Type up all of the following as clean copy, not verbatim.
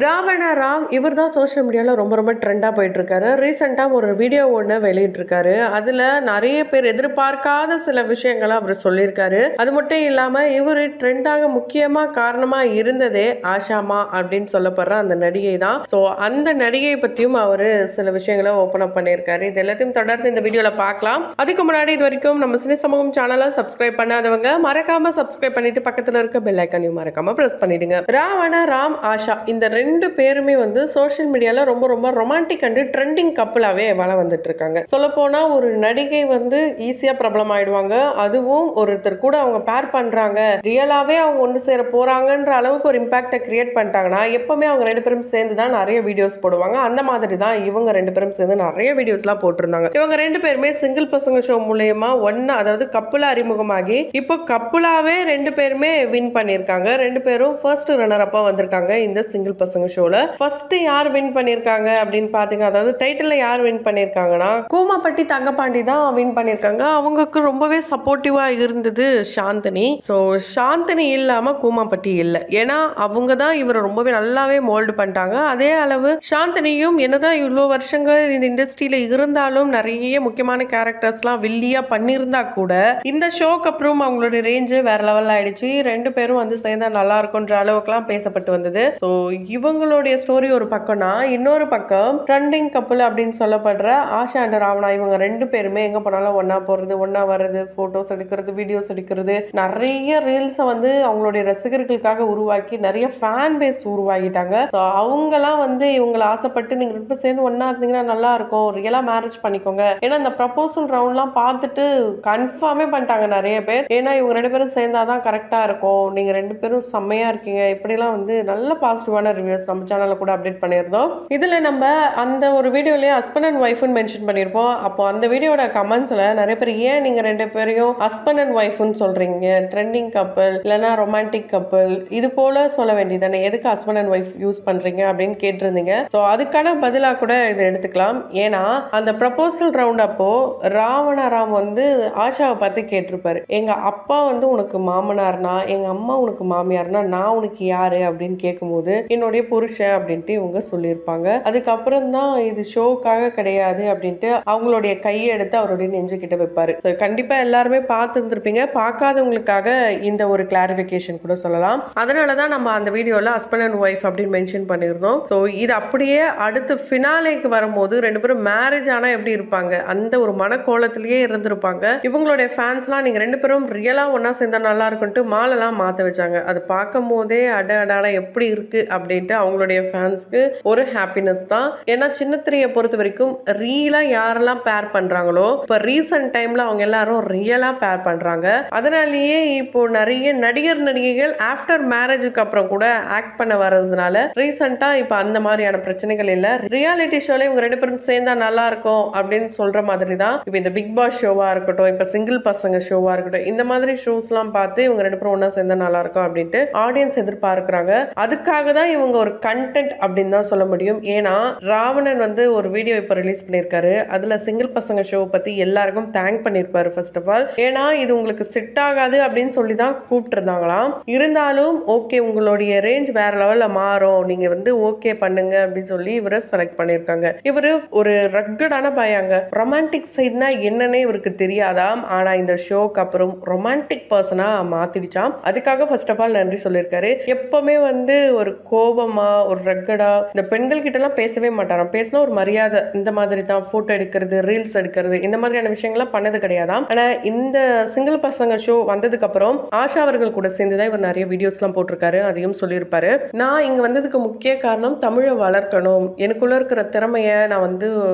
ராவண ராம் இவர் தான் சோஷியல் மீடியாவில் ரொம்ப ரொம்ப ட்ரெண்டாக போயிட்டுருக்காரு. ரீசெண்டாக ஒரு வீடியோ ஒன்று வெளியிட்டிருக்காரு. அதில் நிறைய பேர் எதிர்பார்க்காத சில விஷயங்களை அவர் சொல்லியிருக்காரு. அது மட்டும் இல்லாமல் இவர் ட்ரெண்டாக முக்கியமாக காரணமாக இருந்ததே ஆஷாமா அப்படின்னு சொல்லப்படுற அந்த நடிகை தான். ஸோ அந்த நடிகை பற்றியும் அவர் சில விஷயங்களை ஓப்பன் அப் பண்ணியிருக்காரு. இது எல்லாத்தையும் தொடர்ந்து இந்த வீடியோவில் பார்க்கலாம். அதுக்கு முன்னாடி இது வரைக்கும் நம்ம சினி சமூகம் சேனலை சப்ஸ்கிரைப் பண்ணாதவங்க மறக்காமல் சப்ஸ்கிரைப் பண்ணிட்டு பக்கத்தில் இருக்க பெல் ஐக்கானையும் மறக்காமல் ப்ரெஸ் பண்ணிடுங்க. ராவண ராம் ஆஷா இந்த ரெண்டு பேருமே வந்து சோஷியல் மீடியாவில் ரொம்ப ரொம்ப ரொமான்டிக் அண்ட் ட்ரெண்டிங் கப்பலாகவே வளம் வந்துட்டு இருக்காங்க. சொல்லப்போனால் ஒரு நடிகை வந்து ஈஸியாக பிரபலம் ஆயிடுவாங்க. அதுவும் ஒருத்தர் கூட அவங்க பேர் பண்ணுறாங்க, ரியலாகவே அவங்க ஒன்று சேர போகிறாங்கன்ற அளவுக்கு ஒரு இம்பாக்டை கிரியேட் பண்ணிட்டாங்கன்னா எப்பவுமே அவங்க ரெண்டு பேரும் சேர்ந்து தான் நிறைய வீடியோஸ் போடுவாங்க. அந்த மாதிரி தான் இவங்க ரெண்டு பேரும் சேர்ந்து நிறைய வீடியோஸ்லாம் போட்டிருந்தாங்க. இவங்க ரெண்டு பேருமே சிங்கிள் பசங்க ஷோ மூலயமா ஒன்று, அதாவது கப்புலா அறிமுகமாகி இப்போ கப்புலாவே ரெண்டு பேருமே வின் பண்ணியிருக்காங்க. ரெண்டு பேரும் ஃபர்ஸ்ட் ரன்னர் அப்பா வந்திருக்காங்க இந்த சிங்கிள் பசங்க ஷோல. ஃபர்ஸ்ட் யார் வின் பண்ணிருக்காங்க அப்படின்னு பாத்தீங்க, அதாவது டைட்டில்ல யார் வின் பண்ணிருக்காங்கன்னா கூமாப்பட்டி தங்கப்பாண்டி தான் வின் பண்ணிருக்காங்க. அவங்களுக்கு ரொம்பவே சப்போர்ட்டிவா இருந்தது சாந்தினி. ஸோ சாந்தினி இல்லாம கூமாப்பட்டி இல்லை. ஏன்னா அவங்க தான் இவரை ரொம்பவே நல்லாவே மோல்டு பண்ணிட்டாங்க. அதே அளவு சாந்தினியும் என்னதான் இவ்வளோ வருஷங்கள் இந்த இண்டஸ்ட்ரியில இருந்தாலும் நிறைய முக்கியமான கேரக்டர்ஸ்லாம் வில்லியா பண்ணியிருந்தா கூட இந்த ஷோக்கு அப்புறம் அவங்களோட ரேஞ்சு வேற லெவல் ஆயிடுச்சு. ரெண்டு பேரும் வந்து சேர்ந்தா நல்லா இருக்கும்ன்ற அளவுக்குலாம் பேசப்பட்டு வந்தது. ஸோ இவங்களுடைய ஸ்டோரி ஒரு பக்கம்னா, இன்னொரு பக்கம் ட்ரெண்டிங் கப்பல் அப்படின்னு சொல்லப்படுற ஆஷா அண்ட் ராவணா இவங்க ரெண்டு பேருமே எங்க போனாலும் ஒன்னா போறது, ஒன்னா வர்றது, போட்டோஸ் எடுக்கிறது, வீடியோஸ் எடுக்கிறது, நிறைய ரீல்ஸை வந்து அவங்களுடைய ரசிகர்களுக்காக உருவாக்கி நிறைய ஃபேன் பேஸ் உருவாகிட்டாங்க. அவங்கலாம் வந்து இவங்களை ஆசைப்பட்டு நீங்க ரெண்டு பேரும் சேர்ந்து ஒன்னா இருந்தீங்கன்னா நல்லா இருக்கும், ரியலா மேரேஜ் பண்ணிக்கோங்க. ஏன்னா இந்த ப்ரப்போசல் ரவுண்ட்லாம் பார்த்துட்டு கன்ஃபார்மே பண்ணிட்டாங்க நிறைய பேர். ஏன்னா இவங்க ரெண்டு பேரும் சேர்ந்தாதான் கரெக்டா இருக்கும், நீங்க ரெண்டு பேரும் செம்மையா இருக்கீங்க, இப்படிலாம் வந்து நல்ல பாசிட்டிவான ரிவ்யூஸ் நம்ம சேனல்ல கூட அப்டேட் பண்ணியிருந்தோம். இதுல நம்ம அந்த ஒரு வீடியோலயே ஹஸ்பண்ட் அண்ட் ஒய்ஃப்னு மென்ஷன் பண்ணியிருப்போம். அப்போ அந்த வீடியோட கமெண்ட்ஸ்ல நிறைய பேர் ஏன் நீங்க ரெண்டு பேரையும் ஹஸ்பண்ட் அண்ட் ஒய்ஃப்னு சொல்றீங்க, ட்ரெண்டிங் கப்பல் இல்லைன்னா ரொமான்டிக் கப்பல் இது போல சொல்ல வேண்டியதானே, எதுக்கு ஹஸ்பண்ட் அண்ட் ஒய்ஃப் யூஸ் பண்றீங்க அப்படின்னு கேட்டிருந்தீங்க. ஸோ அதுக்கான பதிலாக கூட இதை எடுத்துக்கலாம். ஏன்னா அந்த ப்ரப்போசல் ரவுண்ட் அப்போ ராவணராம் வந்து ஆஷாவை பார்த்து கேட்டிருப்பாரு, எங்க அப்பா வந்து உனக்கு மாமனார்னா, எங்க அம்மா உனக்கு மாமியார்னா, நான் உனக்கு யாரு அப்படின்னு கேட்கும்போது என்னுடைய புருஷன் அப்படின்ட்டு இவங்க சொல்லியிருப்பாங்க. அதுக்கப்புறம் தான் இது ஷோக்காக கிடையாது அப்படின்ட்டு அவங்களுடைய கையை எடுத்து அவருடைய நெஞ்சு கிட்ட வைப்பாரு. ஸோ கண்டிப்பா எல்லாருமே பார்த்து இருந்திருப்பீங்க. பார்க்காதவங்களுக்காக இந்த ஒரு கிளாரிஃபிகேஷன் கூட சொல்லலாம். அதனால தான் நம்ம அந்த வீடியோல ஹஸ்பண்ட் அண்ட் ஒய்ஃப் அப்படின்னு மென்ஷன் பண்ணியிருந்தோம். ஸோ இது அப்படியே அடுத்து ஃபினாலேக்கு வரும்போது ரெண்டு பேரும் மேரேஜ் ஆனா எப்படி இருப்பாங்க, அந்த ஒரு மனக்கோலத்திலேயே இருந்திருப்பாங்க. இவங்களுடைய ஃபேன்ஸ்லாம் நீங்க ரெண்டு பேரும் ரியலா ஒன்னா சேர்ந்தா நல்லா இருக்குன்ட்டு மாலெல்லாம் மாற்ற வச்சாங்க. அது பார்க்கும் போதே அட எப்படி இருக்கு அப்படின்ட்டு அவங்களுடைய ஃபேன்ஸ்க்கு ஒரு ஹாப்பினஸ் தான். ஏன்னா சின்னத்திரையை பொறுத்த வரைக்கும் ரீலா யாரெல்லாம் பேர் பண்றாங்களோ இப்போ ரீசன்ட் டைம்ல அவங்க எல்லாரும் ரியலா பேர் பண்றாங்க. அதனாலேயே இப்போ நிறைய நடிகைகள் ஆஃப்டர் மேரேஜுக்கு அப்புறம் கூட ஆக்ட் பண்ண வர்றதுனால ரீசெண்டா இப்போ அந்த மாதிரியான பிரச்சனைகள் இல்ல. ரியாலிட்டி ஷோல இவங்க ரெண்டு பேரும் சேர்ந்தா நல்லா இருக்கும் அப்படின்னு சொல்ற மாதிரி தான் இப்போ இந்த பிக் பாஸ் ஷோவா இருக்கட்டும், இப்போ சிங்கிள் பசங்க ஷோவா இருக்கட்டும், இந்த மாதிரி ஷோஸ்லாம் பார்த்து இவங்க ரெண்டு பேரும் ஒன்னா சேர்ந்தா நல்லா இருக்கும் அப்படின்ட்டு ஆடியன்ஸ் எதிர்பார்க்கிறாங்க. அதுக்காக தான் இவங்க ஒரு கண்டென்ட் அப்படின்னு தான் சொல்ல முடியும். ஏன்னா ராவணன் வந்து ஒரு வீடியோ இப்போ ரிலீஸ் பண்ணியிருக்காரு. அதுல சிங்கிள் பசங்க ஷோ பத்தி எல்லாருக்கும் தேங்க் பண்ணியிருப்பாரு. ஃபர்ஸ்ட் ஆஃப் ஆல் ஏன்னா இது உங்களுக்கு செட் ஆகாது அப்படின்னு சொல்லி தான் கூப்பிட்டு இருந்தாங்களாம். இருந்தாலும் ஓகே உங்களுடைய ரேஞ்ச் வேற லெவல்ல மாறும், நீங்க வந்து ஓகே பண்ணுங்க அப்படின்னு சொல்லி இவரை செலக்ட் பண்ணியிருக்காங்க. இவரு ஒரு ரக்கடான பையங்க. ரொமான்டிக் சைட்னா என்னன்னே இவருக்கு தெரியாதாம். ஆனா இந்த ஷோக்கு அப்புறம் ரொமான்டிக் பர்சனா மாத்திடுச்சாம். அதுக்காக ஃபர்ஸ்ட் ஆஃப் ஆல் நன்றி சொல்லியிருக்காரு. எப்பவுமே வந்து ஒரு கோபமா ஒரு ரக்கடா இந்த பெண்கள் கிட்ட எல்லாம் பேசவே மாட்டாராம். பேசினா ஒரு மரியாதை, இந்த மாதிரி தான் போட்டோ எடுக்கிறது, ரீல்ஸ் எடுக்கிறது, இந்த மாதிரியான விஷயங்கள்லாம் பண்ணது கிடையாதாம். ஆனா இந்த சிங்கிள் பசங்க ஷோ வந்ததுக்கு அப்புறம் ஆஷா அவர்கள் கூட சேர்ந்துதான் இவர் நிறைய வீடியோஸ் எல்லாம் போட்டிருக்காரு. அதையும் சொல்லியிருப்பாரு. நான் இங்க வந்ததுக்கு முக்கிய காரணம் தமிழை வளர்க்கணும், எனக்குள்ள இருக்கிற திறமைய நான் வந்து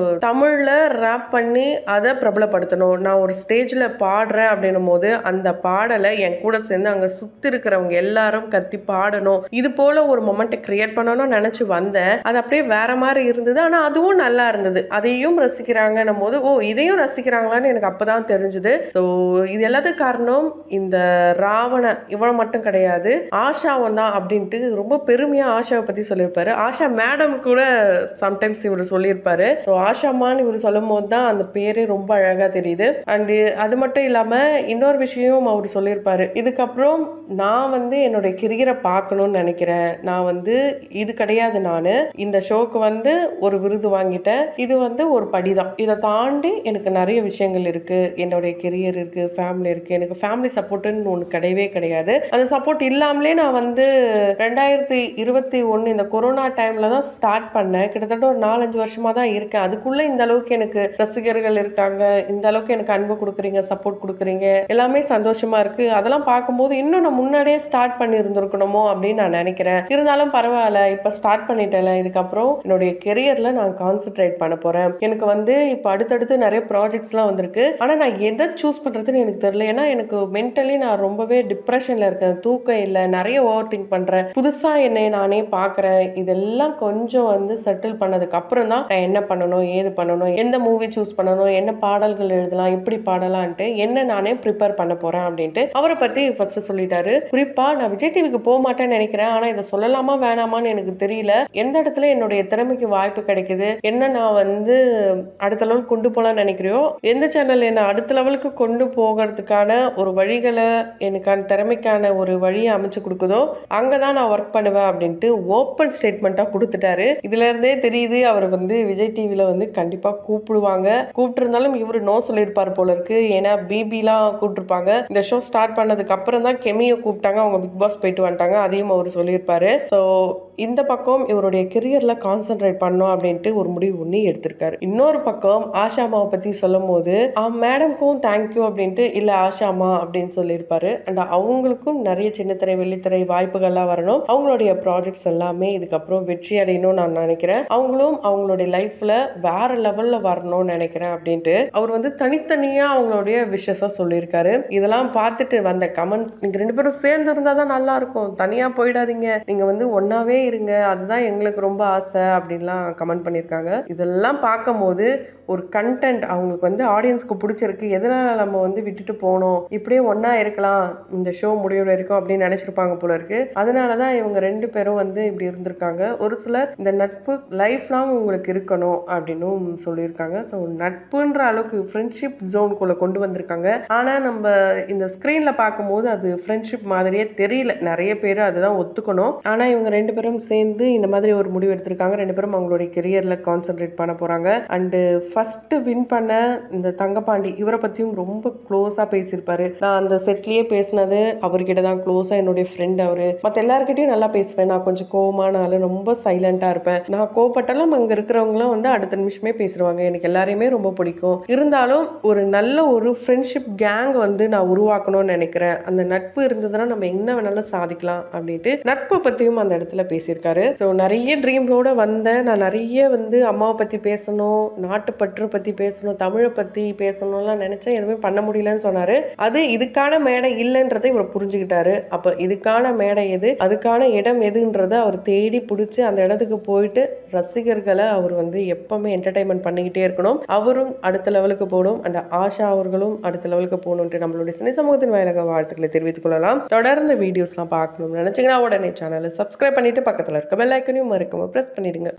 தமிழ்ல ரேப் பண்ணி அதை பிரபலப்படுத்தணும், நான் ஒரு ஸ்டேஜ்ல பாடுறேன் அப்படின்னும் போது அந்த பாடலை என் கூட சேர்ந்து அங்க சுத்தி இருக்கிறவங்க எல்லாரும் கத்தி பாடணும், இது போல ஒரு மொமெண்ட் கிரியேட் பண்ணணும்னு நினைச்சு வந்தேன். அது அப்படியே வேற மாதிரி இருந்தது. ஆனா அதுவும் நல்லா இருந்தது. அதையும் ரசிக்கிறாங்கன்னும் போது ஓ இதையும் ரசிக்கிறாங்களான்னு எனக்கு அப்பதான் தெரிஞ்சுது. ஸோ இது எல்லாத்துக்கும் காரணம் இந்த ராவண இவன் மட்டும் கிடையாது, ஆஷாவும் தான் அப்படின்ட்டு ரொம்ப பெருமையா ஆஷாவை பத்தி சொல்லியிருப்பாரு. ஆஷா மேடம் கூட சம்டைம்ஸ் இவர் சொல்லியிருப்பாரு. ஸோ ஆஷாமான்னு இவர் சொல்லும் போது தான் அந்த பேரே ரொம்ப அழகா தெரியுது. அண்ட் அது மட்டும் இல்லாம இன்னொரு விஷயம் அவர் சொல்லியிருப்பாரு, இதுக்கப்புறம் நான் வந்து என்னுடைய கெரியரை பார்க்கணும்னு நினைக்கிறேன், நான் வந்து இது கிடையாது. நான் இந்த ஷோக்கு வந்து ஒரு விருது வாங்கிட்டேன், இது வந்து ஒரு படிதான். இதை தாண்டி எனக்கு நிறைய விஷயங்கள் இருக்கு, என்னுடைய கெரியர் இருக்கு, ஃபேமிலி இருக்கு. எனக்கு ஃபேமிலி சப்போர்ட்டுன்னு ஒன்று கிடையவே கிடையாது. அந்த சப்போர்ட் இல்லாமலே நான் வந்து 2021 இந்த கொரோனா டைம்ல தான் ஸ்டார்ட் பண்ணேன். கிட்டத்தட்ட ஒரு 4-5 வருஷமா தான் இருக்கேன். அதுக்குள்ள இந்த அளவுக்கு எனக்கு ரசிகர்கள் இருக்காங்க, இந்த அளவுக்கு எனக்கு அன்பு கொடுக்குறீங்க, சப்போர்ட் கொடுக்குறீங்க, எல்லாமே சந்தோஷமா இருக்கு. அதெல்லாம் பார்க்கும்போது இன்னும் நான் முன்னாடியே ஸ்டார்ட் பண்ணி இருந்திருக்கணுமோ அப்படின்னு நான் நினைக்கிறேன். இருந்தாலும் பரவாயில்ல, இப்போ ஸ்டார்ட் பண்ணிட்டேன். இதுக்கப்புறம் என்னுடைய கெரியர்ல நான் கான்சென்ட்ரேட் பண்ண போறேன். எனக்கு வந்து இப்போ அடுத்தடுத்து நிறைய ப்ராஜெக்ட்ஸ்லாம் வந்திருக்கு. ஆனால் நான் எதை சூஸ் பண்றதுன்னு எனக்கு தெரியல. ஏன்னா எனக்கு மென்டலி நான் ரொம்பவே டிப்ரெஷன்ல இருக்கேன், தூக்கம் இல்லை, நிறைய ஓவர் திங்க் பண்றேன், புதுசா என்னை நானே பார்க்குறேன். இதெல்லாம் கொஞ்சம் வந்து செட்டில் பண்ணதுக்கு அப்புறம் தான் நான் என்ன பண்ணணும், ஏது பண்ணணும், எந்த மூவி சூஸ் பண்ணணும், என்ன பாடல்கள் எழுதலாம், எப்படி பாடலான்ட்டு என்ன நானே ப்ரிப்பேர் பண்ண போறேன் அப்படின்ட்டு அவரை பத்தி ஃபர்ஸ்ட் சொல்லிட்டாரு. குறிப்பா நான் விஜய் டிவிக்கு போக மாட்டேன்னு நினைக்கிறேன், ஆனா இதை சொல்லலாமா வேணாமான்னு எனக்கு தெரியல. எந்த இடத்துல என்னுடைய திறமைக்கு வாய்ப்பு கிடைக்குது, என்ன நான் வந்து அடுத்த லெவலுக்கு கொண்டு போகலான்னு நினைக்கிறியோ, எந்த சேனல் என்ன அடுத்த லெவலுக்கு கொண்டு போகிறதுக்கான ஒரு வழிகளை, எனக்கான திறமைக்கான ஒரு வழியை அமைச்சு கொடுக்குதோ அங்கதான் நான் ஒர்க் பண்ணுவேன் அப்படின்ட்டு ஓப்பன் ஸ்டேட்மெண்ட்டா கொடுத்துட்டாரு. இதுல இருந்தே தெரியுது அவர் வந்து விஜய் டிவில வந்து கண்டிப்பா கூப்பிடுவாங்க. கூப்பிட்டு இருந்தாலும் இவரு நோ சொல்லியிருப்பார் போல இருக்கு. ஏன்னா பிபிலாம் கூப்பிட்டுருப்பாங்க. இந்த ஷோ ஸ்டார்ட் பண்ணதுக்கு அப்புறம் தான் கெமியை கூப்பிட்டாங்க, அவங்க பிக் பாஸ் போயிட்டு வந்துட்டாங்க, அதையும் அவர் சொல்லியிருப்பாரு. ஸோ இந்த பக்கம் இவருடைய கெரியர்ல கான்சென்ட்ரேட் பண்ணோம் அப்படின்ட்டு ஒரு முடிவு ஒண்ணு எடுத்திருக்காரு. இன்னொரு பக்கம் ஆஷாமாவை பத்தி சொல்லும் போது மேடம்க்கும் தேங்க்யூ அப்படின்ட்டு இல்ல ஆஷாமா அப்படின்னு சொல்லியிருப்பாரு. அண்ட் அவங்களுக்கும் நிறைய சின்னத்திரை வெள்ளித்திரை வாய்ப்புகள்லாம் வரணும், அவங்களுடைய ப்ராஜெக்ட்ஸ் எல்லாமே இதுக்கப்புறம் வெற்றி அடையணும்னு நான் நினைக்கிறேன், அவங்களும் அவங்களுடைய லைஃப்ல வேற லெவல்ல வரணும்னு நினைக்கிறேன் அப்படின்ட்டு அவர் வந்து தனித்தனியா அவங்களுடைய விஷஸா சொல்லியிருக்காரு. இதெல்லாம் பார்த்துட்டு வந்த கமெண்ட்ஸ், நீங்க 2 பேரும் சேர்ந்து இருந்தா தான் நல்லா இருக்கும், தனியா போயிடாதீங்க, நீங்க வந்து ஒன்னாவே இருங்க, அதுதான் எங்களுக்கு ரொம்ப ஆசை அப்படின்லாம் கமெண்ட் பண்ணியிருக்காங்க. இதெல்லாம் பார்க்கும்போது ஒரு கண்டென்ட் அவங்களுக்கு வந்து ஆடியன்ஸ்க்கு பிடிச்சிருக்கு, எதனால நம்ம வந்து விட்டுட்டு போனோம், இப்படியே ஒன்னா இருக்கலாம் இந்த ஷோ முடிவுல இருக்கும் அப்படின்னு நினைச்சிருப்பாங்க போல இருக்கு. அதனால தான் இவங்க 2 பேரும் வந்து இப்படி இருந்திருக்காங்க. ஒரு சிலர் இந்த நட்பு லைஃப் லாங் உங்களுக்கு இருக்கணும் அப்படின்னும் சொல்லியிருக்காங்க. ஸோ நட்புன்ற அளவுக்கு ஃப்ரெண்ட்ஷிப் ஜோனுக்குள்ள கொண்டு வந்திருக்காங்க. ஆனால் நம்ம இந்த ஸ்க்ரீன்ல பார்க்கும்போது அது ஃப்ரெண்ட்ஷிப் மாதிரியே தெரியல, நிறைய பேர் அதுதான் ஒத்துக்கணும். ஆனால் இவங்க 2 பேரும் சேர்ந்து இந்த மாதிரி ஒரு முடிவு எடுத்திருக்காங்க. 2 பேரும் அவங்களுடைய கெரியர்ல கான்சென்ட்ரேட் பண்ண போறாங்க. அண்டு ஃபர்ஸ்ட் வின் பண்ண இந்த தங்கப்பாண்டி, இவரை பற்றியும் ரொம்ப க்ளோஸாக பேசியிருப்பாரு. நான் அந்த செட்லேயே பேசினது அவர்கிட்ட தான் க்ளோஸாக, என்னுடைய ஃப்ரெண்ட் அவரு. மற்ற எல்லாருக்கிட்டையும் நல்லா பேசுவேன், நான் கொஞ்சம் கோவமான ஆள், ரொம்ப சைலண்டாக இருப்பேன். நான் கோவப்பட்டாலும் அங்கே இருக்கிறவங்களாம் வந்து அடுத்த நிமிஷமே பேசிடுவாங்க, எனக்கு எல்லாரையுமே ரொம்ப பிடிக்கும். இருந்தாலும் ஒரு நல்ல ஒரு ஃப்ரெண்ட்ஷிப் கேங் வந்து நான் உருவாக்கணும்னு நினைக்கிறேன். அந்த நட்பு இருந்ததுன்னா நம்ம என்ன வேணாலும் சாதிக்கலாம் அப்படின்ட்டு நட்பை பற்றியும் அந்த இடத்துல பேசியிருக்காரு. ஸோ நிறைய ட்ரீம்ஸோட வந்தேன், நான் நிறைய வந்து அம்மாவை பற்றி பேசணும், நாட்டுப்பற்று பற்றி பேசணும், தமிழை பற்றி பேசணும்லாம் நினச்சேன், எதுவுமே பண்ண முடியலன்னு சொன்னார். அது இதுக்கான மேடை இல்லைன்றதை இவர் புரிஞ்சுக்கிட்டாரு. அப்போ இதுக்கான மேடை எது, அதுக்கான இடம் எதுன்றதை அவர் தேடி பிடிச்சி அந்த இடத்துக்கு போயிட்டு ரசிகர்களை அவர் வந்து எப்பவுமே என்டர்டைன்மெண்ட் பண்ணிக்கிட்டே இருக்கணும். அவரும் அடுத்த லெவலுக்கு போகணும், அந்த ஆஷா அவர்களும் அடுத்த லெவலுக்கு போகணுன்ட்டு நம்மளுடைய சினி சமூகத்தின் வாயிலாக வாழ்த்துக்களை தெரிவித்துக் கொள்ளலாம். தொடர்ந்து வீடியோஸ்லாம் பார்க்கணும்னு நினச்சிங்கன்னா உடனே சேனலை சப்ஸ்கிரைப் பண்ணிட்டு பக்கத்தில் இருக்க பெல் ஐக்கனையும் மறக்காம ப்ரெஸ் பண்ணிடுங்க.